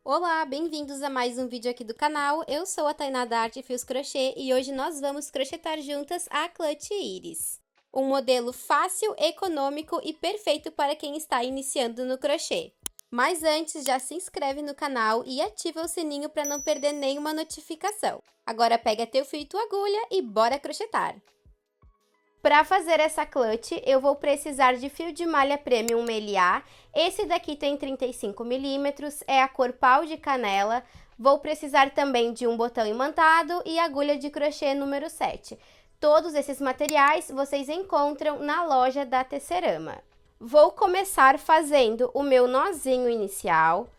Olá, bem-vindos a mais um vídeo aqui do canal. Eu sou a Tainá da Arte Fios Crochê e hoje nós vamos crochetar juntas a Clutch Iris. Um modelo fácil, econômico e perfeito para quem está iniciando no crochê. Mas antes, já se inscreve no canal e ativa o sininho para não perder nenhuma notificação. Agora pega teu fio e tua agulha e bora crochetar! Para fazer essa clutch, eu vou precisar de fio de malha Premium Meliá. Esse daqui tem 35 milímetros, é a cor pau de canela. Vou precisar também de um botão imantado e agulha de crochê número 7. Todos esses materiais vocês encontram na loja da Tecerama. Vou começar fazendo o meu nozinho inicial.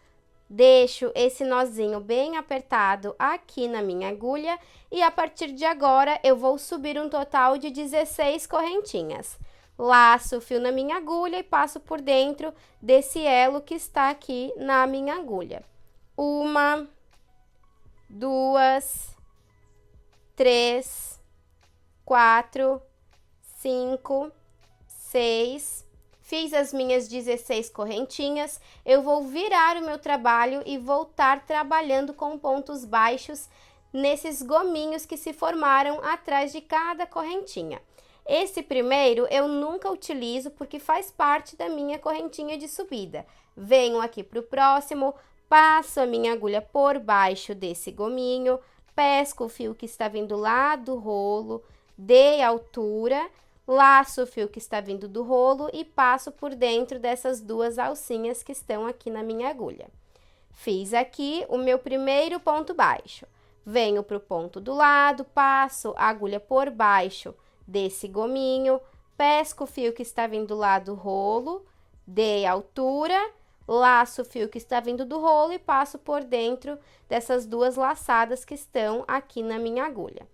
Deixo esse nozinho bem apertado aqui na minha agulha e a partir de agora eu vou subir um total de 16 correntinhas. Laço o fio na minha agulha e passo por dentro desse elo que está aqui na minha agulha. 1, 2, 3, 4, 5, 6... Fiz as minhas 16 correntinhas, eu vou virar o meu trabalho e voltar trabalhando com pontos baixos nesses gominhos que se formaram atrás de cada correntinha. Esse primeiro eu nunca utilizo porque faz parte da minha correntinha de subida. Venho aqui para o próximo, passo a minha agulha por baixo desse gominho, pesco o fio que está vindo lá do rolo, dei altura, laço o fio que está vindo do rolo e passo por dentro dessas duas alcinhas que estão aqui na minha agulha. Fiz aqui o meu primeiro ponto baixo. Venho para o ponto do lado, passo a agulha por baixo desse gominho, pesco o fio que está vindo lá do rolo, dei altura, laço o fio que está vindo do rolo e passo por dentro dessas duas laçadas que estão aqui na minha agulha.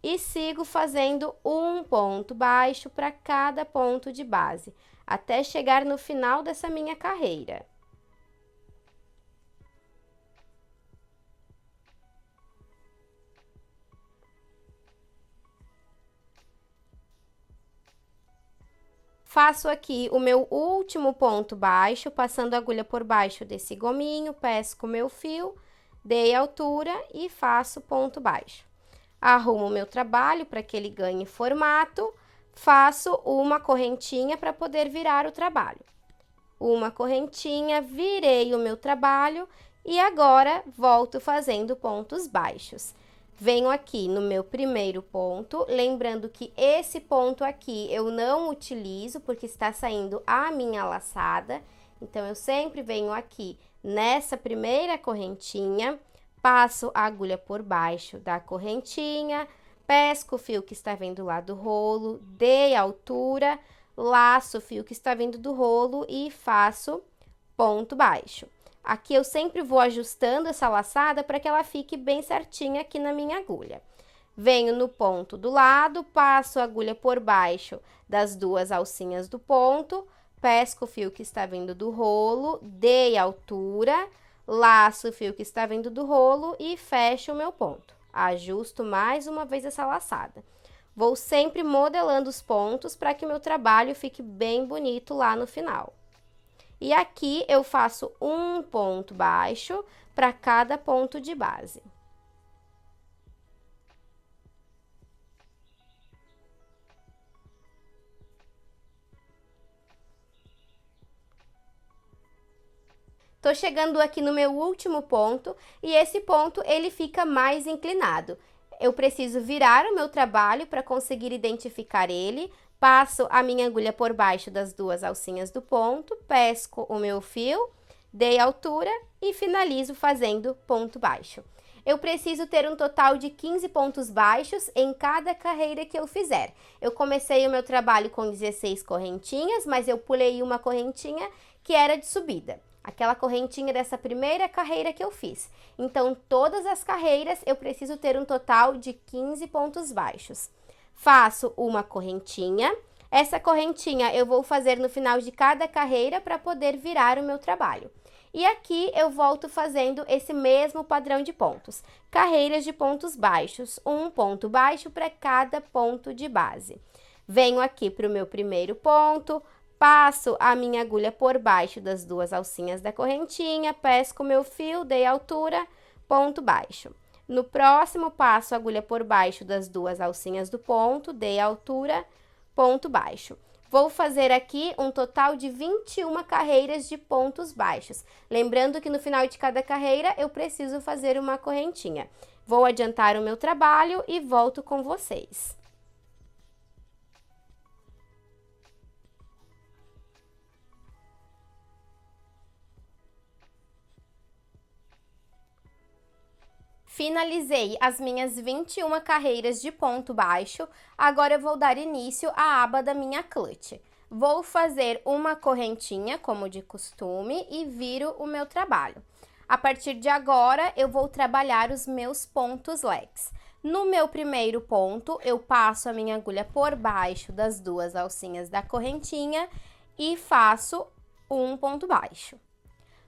E sigo fazendo um ponto baixo para cada ponto de base, até chegar no final dessa minha carreira. Faço aqui o meu último ponto baixo, passando a agulha por baixo desse gominho, pesco o meu fio, dei altura e faço ponto baixo. Arrumo o meu trabalho para que ele ganhe formato, faço uma correntinha para poder virar o trabalho. Uma correntinha, virei o meu trabalho e agora volto fazendo pontos baixos. Venho aqui no meu primeiro ponto, lembrando que esse ponto aqui eu não utilizo porque está saindo a minha laçada. Então, eu sempre venho aqui nessa primeira correntinha, passo a agulha por baixo da correntinha, pesco o fio que está vindo lá do rolo, dei altura, laço o fio que está vindo do rolo e faço ponto baixo. Aqui eu sempre vou ajustando essa laçada para que ela fique bem certinha aqui na minha agulha. Venho no ponto do lado, passo a agulha por baixo das duas alcinhas do ponto, pesco o fio que está vindo do rolo, dei altura, laço o fio que está vindo do rolo e fecho o meu ponto. Ajusto mais uma vez essa laçada. Vou sempre modelando os pontos para que o meu trabalho fique bem bonito lá no final. E aqui eu faço um ponto baixo para cada ponto de base. Tô chegando aqui no meu último ponto e esse ponto ele fica mais inclinado. Eu preciso virar o meu trabalho para conseguir identificar ele. Passo a minha agulha por baixo das duas alcinhas do ponto, pesco o meu fio, dei altura e finalizo fazendo ponto baixo. Eu preciso ter um total de 15 pontos baixos em cada carreira que eu fizer. Eu comecei o meu trabalho com 16 correntinhas, mas eu pulei uma correntinha que era de subida. Aquela correntinha dessa primeira carreira que eu fiz. Então, todas as carreiras eu preciso ter um total de 15 pontos baixos. Faço uma correntinha. Essa correntinha eu vou fazer no final de cada carreira para poder virar o meu trabalho. E aqui eu volto fazendo esse mesmo padrão de pontos. Carreiras de pontos baixos, um ponto baixo para cada ponto de base. Venho aqui para o meu primeiro ponto, passo a minha agulha por baixo das duas alcinhas da correntinha, pesco o meu fio, dei altura, ponto baixo. No próximo, passo a agulha por baixo das duas alcinhas do ponto, dei altura, ponto baixo. Vou fazer aqui um total de 21 carreiras de pontos baixos. Lembrando que no final de cada carreira eu preciso fazer uma correntinha. Vou adiantar o meu trabalho e volto com vocês. Finalizei as minhas 21 carreiras de ponto baixo, agora eu vou dar início à aba da minha clutch. Vou fazer uma correntinha, como de costume, e viro o meu trabalho. A partir de agora, eu vou trabalhar os meus pontos leques. No meu primeiro ponto, eu passo a minha agulha por baixo das duas alcinhas da correntinha e faço um ponto baixo.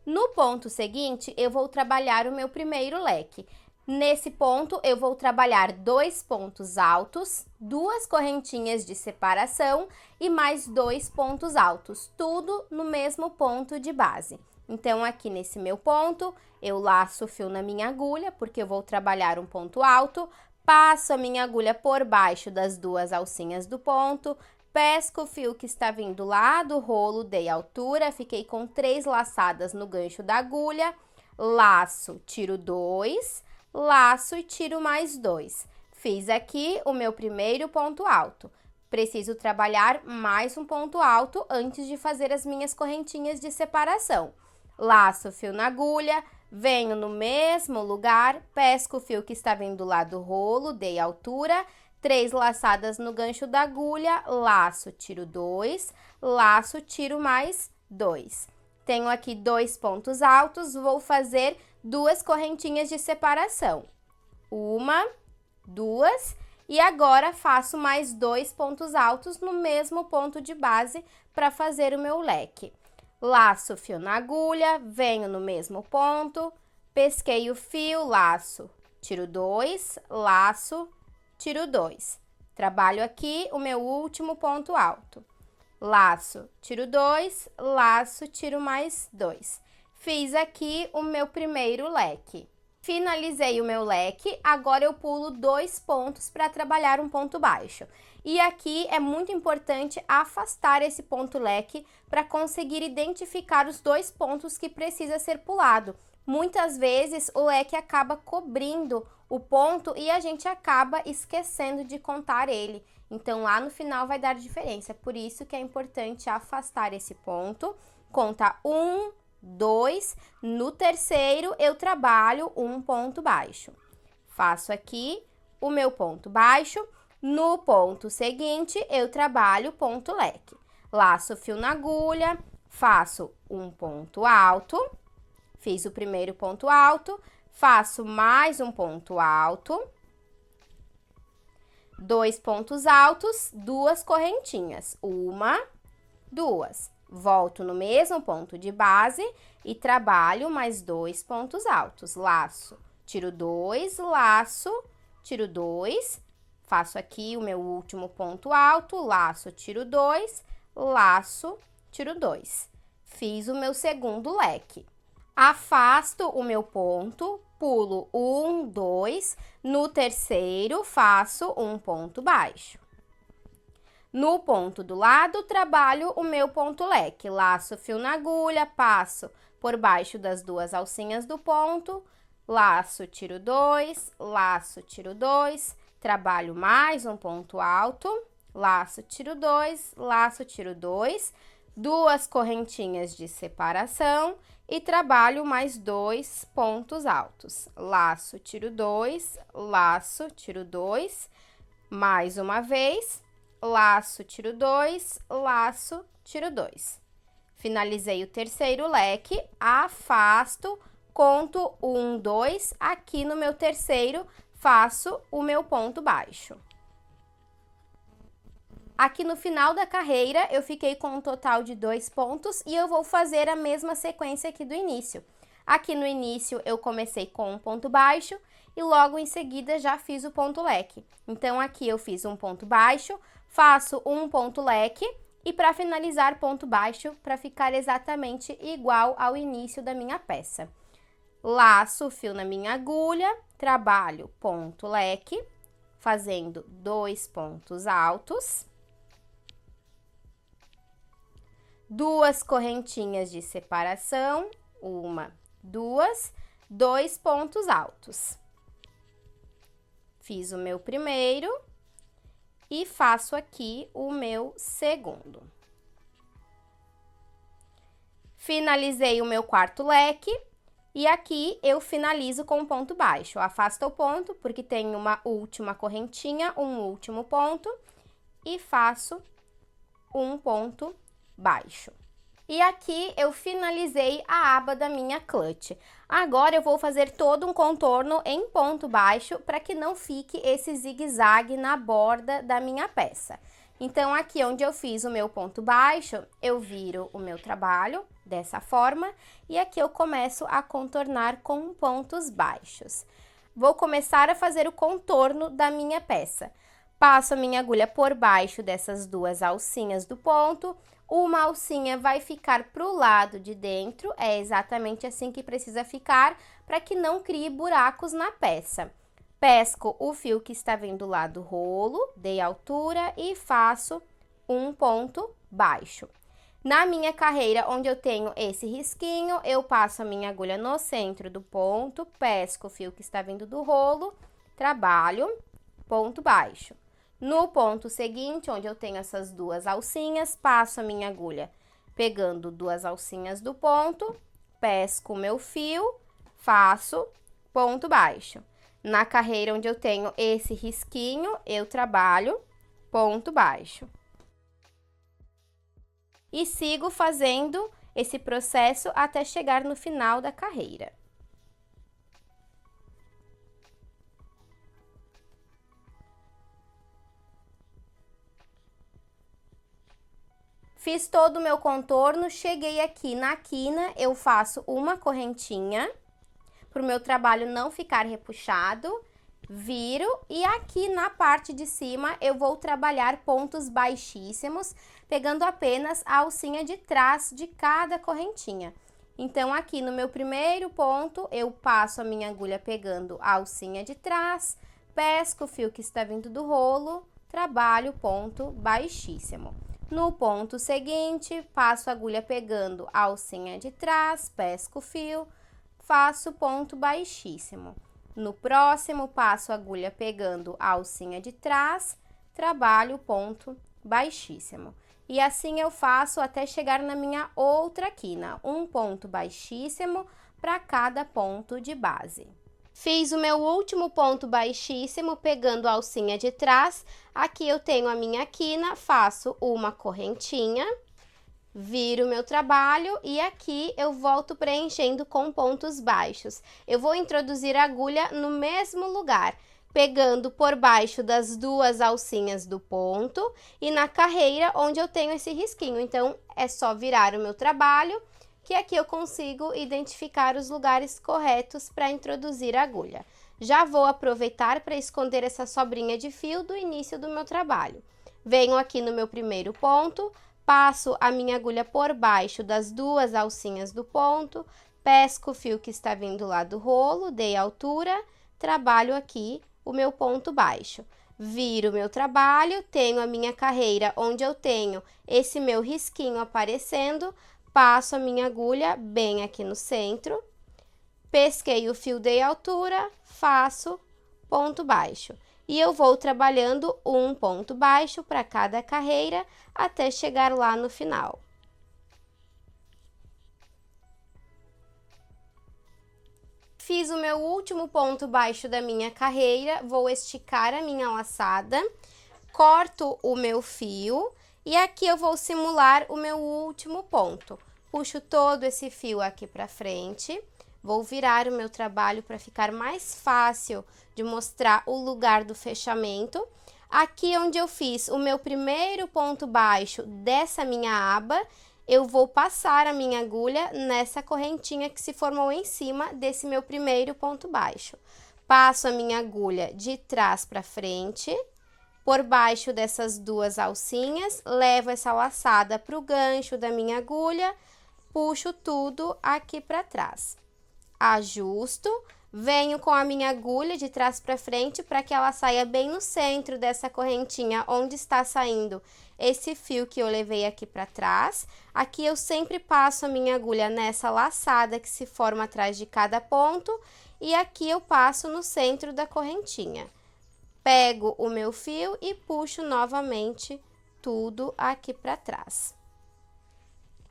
No ponto seguinte, eu vou trabalhar o meu primeiro leque. Nesse ponto, eu vou trabalhar 2 pontos altos, 2 correntinhas de separação e mais 2 pontos altos, tudo no mesmo ponto de base. Então, aqui nesse meu ponto, eu laço o fio na minha agulha, porque eu vou trabalhar um ponto alto, passo a minha agulha por baixo das duas alcinhas do ponto, pesco o fio que está vindo lá do rolo, dei altura, fiquei com 3 laçadas no gancho da agulha, laço, tiro 2, laço e tiro mais 2. Fiz aqui o meu primeiro ponto alto. Preciso trabalhar mais um ponto alto antes de fazer as minhas correntinhas de separação. Laço o fio na agulha, venho no mesmo lugar, pesco o fio que está vindo lá do rolo, dei altura, 3 laçadas no gancho da agulha, laço, tiro 2, laço, tiro mais 2. Tenho aqui 2 pontos altos, vou fazer 2 correntinhas de separação. 1, 2, e agora faço mais 2 pontos altos no mesmo ponto de base para fazer o meu leque. Laço o fio na agulha, venho no mesmo ponto, pesquei o fio, laço, tiro 2, laço, tiro 2. Trabalho aqui o meu último ponto alto. Laço, tiro 2, laço, tiro mais 2. Fiz aqui o meu primeiro leque. Finalizei o meu leque, agora eu pulo 2 pontos para trabalhar um ponto baixo. E aqui é muito importante afastar esse ponto leque para conseguir identificar os 2 pontos que precisa ser pulado. Muitas vezes o leque acaba cobrindo o ponto e a gente acaba esquecendo de contar ele. Então, lá no final vai dar diferença. Por isso que é importante afastar esse ponto. Conta 1, 2. No terceiro, eu trabalho um ponto baixo. Faço aqui o meu ponto baixo. No ponto seguinte, eu trabalho ponto leque. Laço o fio na agulha, faço um ponto alto. Fiz o primeiro ponto alto, faço mais um ponto alto. 2 pontos altos, 2 correntinhas. 1, 2. Volto no mesmo ponto de base e trabalho mais 2 pontos altos. Laço, tiro 2, laço, tiro 2. Faço aqui o meu último ponto alto, laço, tiro 2, laço, tiro 2. Fiz o meu segundo leque. Afasto o meu ponto, pulo 1, 2, no terceiro faço um ponto baixo. No ponto do lado, trabalho o meu ponto leque, laço o fio na agulha, passo por baixo das duas alcinhas do ponto, laço, tiro 2, laço, tiro 2, trabalho mais um ponto alto, laço, tiro 2, laço, tiro 2, 2 correntinhas de separação e trabalho mais 2 pontos altos. Laço, tiro 2, laço, tiro 2, mais uma vez, laço, tiro 2, laço, tiro 2. Finalizei o terceiro leque, afasto, conto 1, 2, aqui no meu terceiro faço o meu ponto baixo. Aqui no final da carreira, eu fiquei com um total de 2 pontos e eu vou fazer a mesma sequência aqui do início. Aqui no início, eu comecei com um ponto baixo e logo em seguida já fiz o ponto leque. Então, aqui eu fiz um ponto baixo, faço um ponto leque E para finalizar, ponto baixo, para ficar exatamente igual ao início da minha peça. Laço o fio na minha agulha, trabalho ponto leque, fazendo 2 pontos altos. 2 correntinhas de separação, 1, 2, 2 pontos altos. Fiz o meu primeiro e faço aqui o meu segundo. Finalizei o meu quarto leque e aqui eu finalizo com um ponto baixo. Afasto o ponto porque tem uma última correntinha, um último ponto e faço um ponto baixo. E aqui eu finalizei a aba da minha clutch. Agora eu vou fazer todo um contorno em ponto baixo para que não fique esse zigue-zague na borda da minha peça. Então, aqui onde eu fiz o meu ponto baixo, eu viro o meu trabalho dessa forma e aqui eu começo a contornar com pontos baixos. Vou começar a fazer o contorno da minha peça. Passo a minha agulha por baixo dessas 2 alcinhas do ponto. Uma alcinha vai ficar para o lado de dentro, é exatamente assim que precisa ficar, para que não crie buracos na peça. Pesco o fio que está vindo lá do rolo, dei altura e faço um ponto baixo. Na minha carreira, onde eu tenho esse risquinho, eu passo a minha agulha no centro do ponto, pesco o fio que está vindo do rolo, trabalho, ponto baixo. No ponto seguinte, onde eu tenho essas 2 alcinhas, passo a minha agulha pegando 2 alcinhas do ponto, pesco o meu fio, faço ponto baixo. Na carreira onde eu tenho esse risquinho, eu trabalho ponto baixo. E sigo fazendo esse processo até chegar no final da carreira. Fiz todo o meu contorno, cheguei aqui na quina, eu faço uma correntinha, para o meu trabalho não ficar repuxado, viro e aqui na parte de cima eu vou trabalhar pontos baixíssimos, pegando apenas a alcinha de trás de cada correntinha. Então, aqui no meu primeiro ponto, eu passo a minha agulha pegando a alcinha de trás, pesco o fio que está vindo do rolo, trabalho ponto baixíssimo. No ponto seguinte, passo a agulha pegando a alcinha de trás, pesco o fio, faço ponto baixíssimo. No próximo, passo a agulha pegando a alcinha de trás, trabalho ponto baixíssimo. E assim eu faço até chegar na minha outra quina, um ponto baixíssimo para cada ponto de base. Fiz o meu último ponto baixíssimo pegando a alcinha de trás, aqui eu tenho a minha quina, faço uma correntinha, viro o meu trabalho e aqui eu volto preenchendo com pontos baixos. Eu vou introduzir a agulha no mesmo lugar, pegando por baixo das 2 alcinhas do ponto e na carreira onde eu tenho esse risquinho. Então, é só virar o meu trabalho, que aqui eu consigo identificar os lugares corretos para introduzir a agulha. Já vou aproveitar para esconder essa sobrinha de fio do início do meu trabalho. Venho aqui no meu primeiro ponto, passo a minha agulha por baixo das 2 alcinhas do ponto, pesco o fio que está vindo lá do rolo, dei altura, trabalho aqui o meu ponto baixo. Viro o meu trabalho, tenho a minha carreira onde eu tenho esse meu risquinho aparecendo, passo a minha agulha bem aqui no centro, pesquei o fio, dei altura, faço ponto baixo. E eu vou trabalhando um ponto baixo para cada carreira até chegar lá no final. Fiz o meu último ponto baixo da minha carreira, vou esticar a minha laçada, corto o meu fio e aqui eu vou simular o meu último ponto. Puxo todo esse fio aqui para frente, vou virar o meu trabalho para ficar mais fácil de mostrar o lugar do fechamento. Aqui onde eu fiz o meu primeiro ponto baixo dessa minha aba, eu vou passar a minha agulha nessa correntinha que se formou em cima desse meu primeiro ponto baixo. Passo a minha agulha de trás para frente, por baixo dessas duas alcinhas, levo essa laçada para o gancho da minha agulha, puxo tudo aqui para trás. Ajusto, venho com a minha agulha de trás para frente para que ela saia bem no centro dessa correntinha onde está saindo esse fio que eu levei aqui para trás. Aqui eu sempre passo a minha agulha nessa laçada que se forma atrás de cada ponto e aqui eu passo no centro da correntinha. Pego o meu fio e puxo novamente tudo aqui para trás.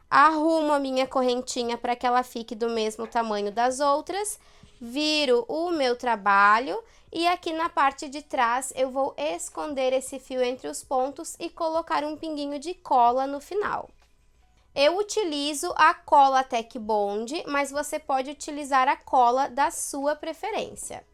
Arrumo a minha correntinha para que ela fique do mesmo tamanho das outras, viro o meu trabalho e aqui na parte de trás eu vou esconder esse fio entre os pontos e colocar um pinguinho de cola no final. Eu utilizo a cola Tec Bond, mas você pode utilizar a cola da sua preferência.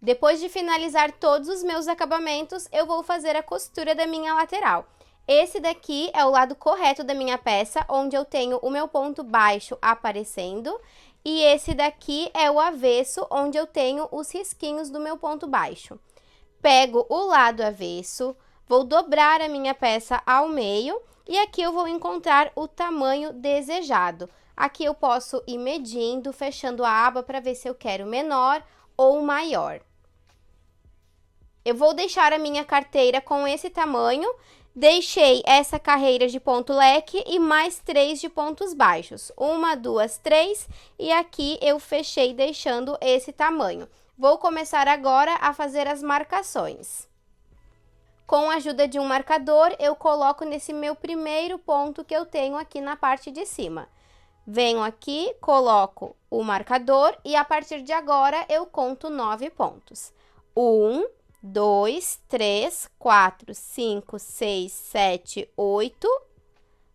Depois de finalizar todos os meus acabamentos, eu vou fazer a costura da minha lateral. Esse daqui é o lado correto da minha peça, onde eu tenho o meu ponto baixo aparecendo. E esse daqui é o avesso, onde eu tenho os risquinhos do meu ponto baixo. Pego o lado avesso, vou dobrar a minha peça ao meio e aqui eu vou encontrar o tamanho desejado. Aqui eu posso ir medindo, fechando a aba para ver se eu quero menor ou maior. Eu vou deixar a minha carteira com esse tamanho, deixei essa carreira de ponto leque e mais 3 de pontos baixos. 1, 2, 3 e aqui eu fechei deixando esse tamanho. Vou começar agora a fazer as marcações. Com a ajuda de um marcador, eu coloco nesse meu primeiro ponto que eu tenho aqui na parte de cima. Venho aqui, coloco o marcador e a partir de agora eu conto 9 pontos. 1, 2, 3, 4, 5, 6, 7, 8,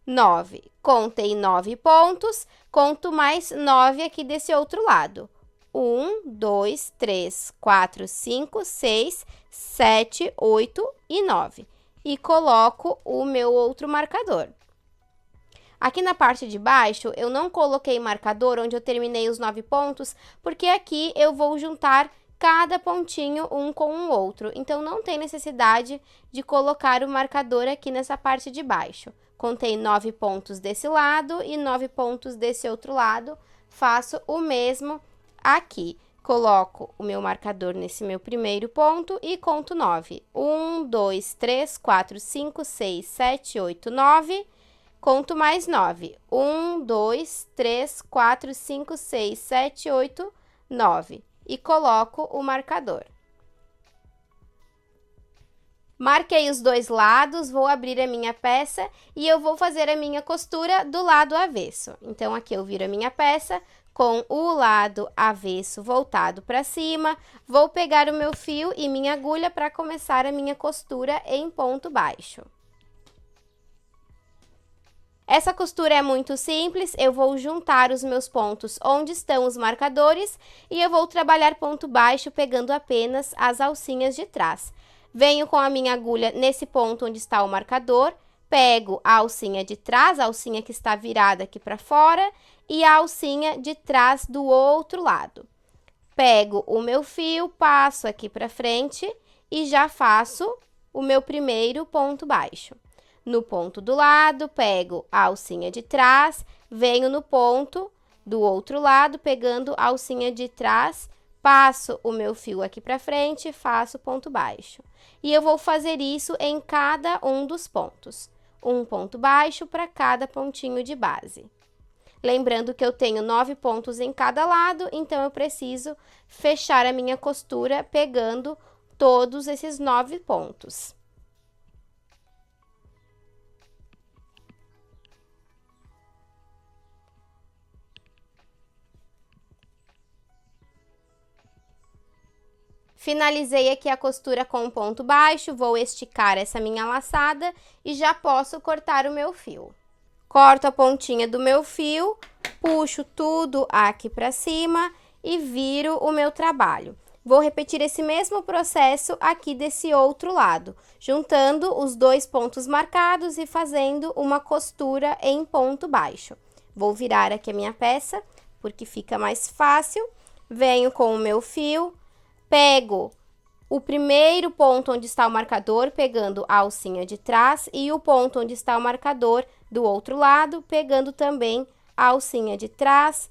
9. Contei 9 pontos, conto mais 9 aqui desse outro lado. 1, 2, 3, 4, 5, 6, 7, 8 e 9. E coloco o meu outro marcador. Aqui na parte de baixo, eu não coloquei marcador onde eu terminei os 9 pontos, porque aqui eu vou juntar cada pontinho um com o outro. Então, não tem necessidade de colocar o marcador aqui nessa parte de baixo. Contei 9 pontos desse lado e 9 pontos desse outro lado. Faço o mesmo aqui. Coloco o meu marcador nesse meu primeiro ponto e conto 9. 1, 2, 3, 4, 5, 6, 7, 8, 9. Conto mais 9. 1, 2, 3, 4, 5, 6, 7, 8, 9. E coloco o marcador. Marquei os dois lados, vou abrir a minha peça e eu vou fazer a minha costura do lado avesso. Então, aqui eu viro a minha peça com o lado avesso voltado para cima. Vou pegar o meu fio e minha agulha para começar a minha costura em ponto baixo. Essa costura é muito simples, eu vou juntar os meus pontos onde estão os marcadores e eu vou trabalhar ponto baixo pegando apenas as alcinhas de trás. Venho com a minha agulha nesse ponto onde está o marcador, pego a alcinha de trás, a alcinha que está virada aqui para fora e a alcinha de trás do outro lado. Pego o meu fio, passo aqui para frente e já faço o meu primeiro ponto baixo. No ponto do lado, pego a alcinha de trás, venho no ponto do outro lado, pegando a alcinha de trás, passo o meu fio aqui para frente, faço ponto baixo. E eu vou fazer isso em cada um dos pontos. Um ponto baixo para cada pontinho de base. Lembrando que eu tenho 9 pontos em cada lado, então eu preciso fechar a minha costura pegando todos esses 9 pontos. Finalizei aqui a costura com um ponto baixo, vou esticar essa minha laçada e já posso cortar o meu fio. Corto a pontinha do meu fio, puxo tudo aqui pra cima e viro o meu trabalho. Vou repetir esse mesmo processo aqui desse outro lado, juntando os dois pontos marcados e fazendo uma costura em ponto baixo. Vou virar aqui a minha peça, porque fica mais fácil. Venho com o meu fio, pego o primeiro ponto onde está o marcador, pegando a alcinha de trás, e o ponto onde está o marcador do outro lado, pegando também a alcinha de trás.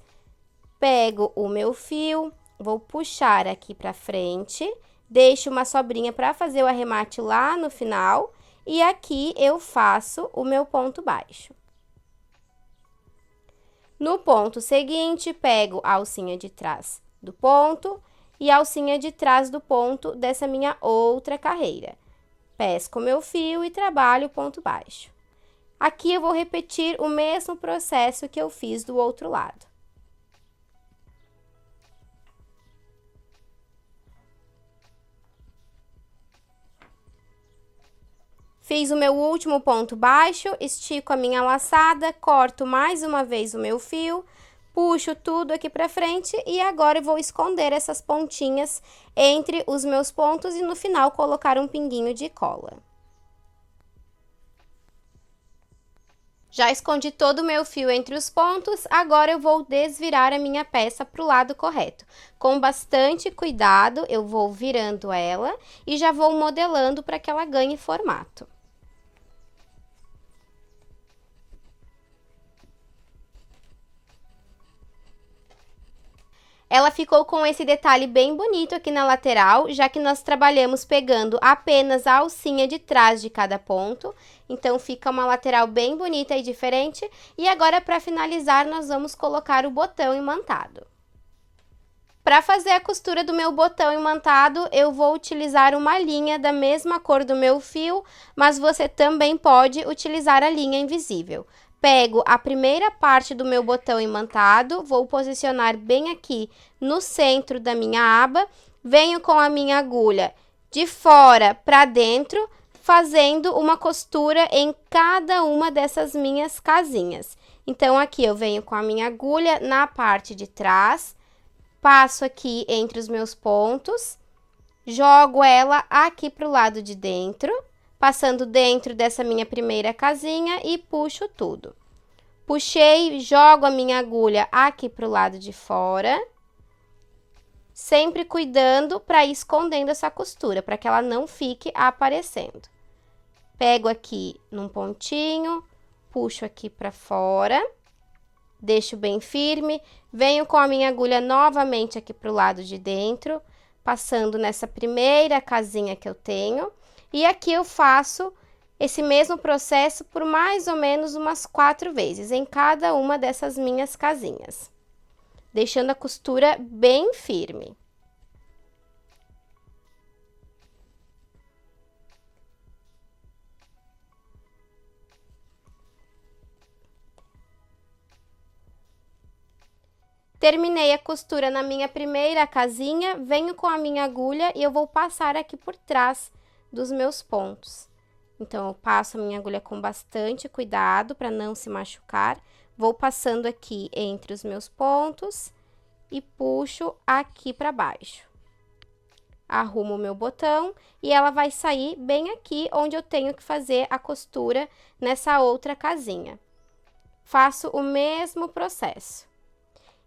Pego o meu fio, vou puxar aqui pra frente, deixo uma sobrinha para fazer o arremate lá no final, e aqui eu faço o meu ponto baixo. No ponto seguinte, pego a alcinha de trás do ponto e a alcinha de trás do ponto dessa minha outra carreira. Pesco o meu fio e trabalho o ponto baixo. Aqui eu vou repetir o mesmo processo que eu fiz do outro lado. Fiz o meu último ponto baixo, estico a minha laçada, corto mais uma vez o meu fio, puxo tudo aqui pra frente e agora eu vou esconder essas pontinhas entre os meus pontos e no final colocar um pinguinho de cola. Já escondi todo o meu fio entre os pontos, agora eu vou desvirar a minha peça pro lado correto. Com bastante cuidado, eu vou virando ela e já vou modelando para que ela ganhe formato. Ela ficou com esse detalhe bem bonito aqui na lateral, já que nós trabalhamos pegando apenas a alcinha de trás de cada ponto. Então, fica uma lateral bem bonita e diferente. E agora, para finalizar, nós vamos colocar o botão imantado. Para fazer a costura do meu botão imantado, eu vou utilizar uma linha da mesma cor do meu fio, mas você também pode utilizar a linha invisível. Pego a primeira parte do meu botão imantado, vou posicionar bem aqui no centro da minha aba, venho com a minha agulha de fora para dentro, fazendo uma costura em cada uma dessas minhas casinhas. Então, aqui eu venho com a minha agulha na parte de trás, passo aqui entre os meus pontos, jogo ela aqui para o lado de dentro, passando dentro dessa minha primeira casinha e puxo tudo. Puxei, jogo a minha agulha aqui para o lado de fora, sempre cuidando para ir escondendo essa costura, para que ela não fique aparecendo. Pego aqui num pontinho, puxo aqui para fora, deixo bem firme, venho com a minha agulha novamente aqui para o lado de dentro, passando nessa primeira casinha que eu tenho, e aqui eu faço esse mesmo processo por mais ou menos umas 4 vezes, em cada uma dessas minhas casinhas, deixando a costura bem firme. Terminei a costura na minha primeira casinha, venho com a minha agulha e eu vou passar aqui por trás dos meus pontos. Então, eu passo a minha agulha com bastante cuidado para não se machucar. Vou passando aqui entre os meus pontos e puxo aqui para baixo. Arrumo o meu botão e ela vai sair bem aqui onde eu tenho que fazer a costura nessa outra casinha. Faço o mesmo processo.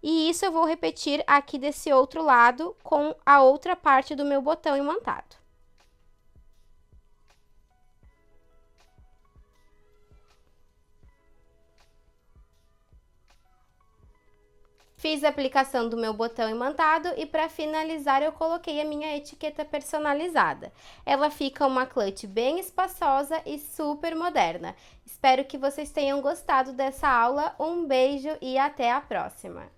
E isso eu vou repetir aqui desse outro lado com a outra parte do meu botão imantado. Fiz a aplicação do meu botão imantado e para finalizar eu coloquei a minha etiqueta personalizada. Ela fica uma clutch bem espaçosa e super moderna. Espero que vocês tenham gostado dessa aula. Um beijo e até a próxima!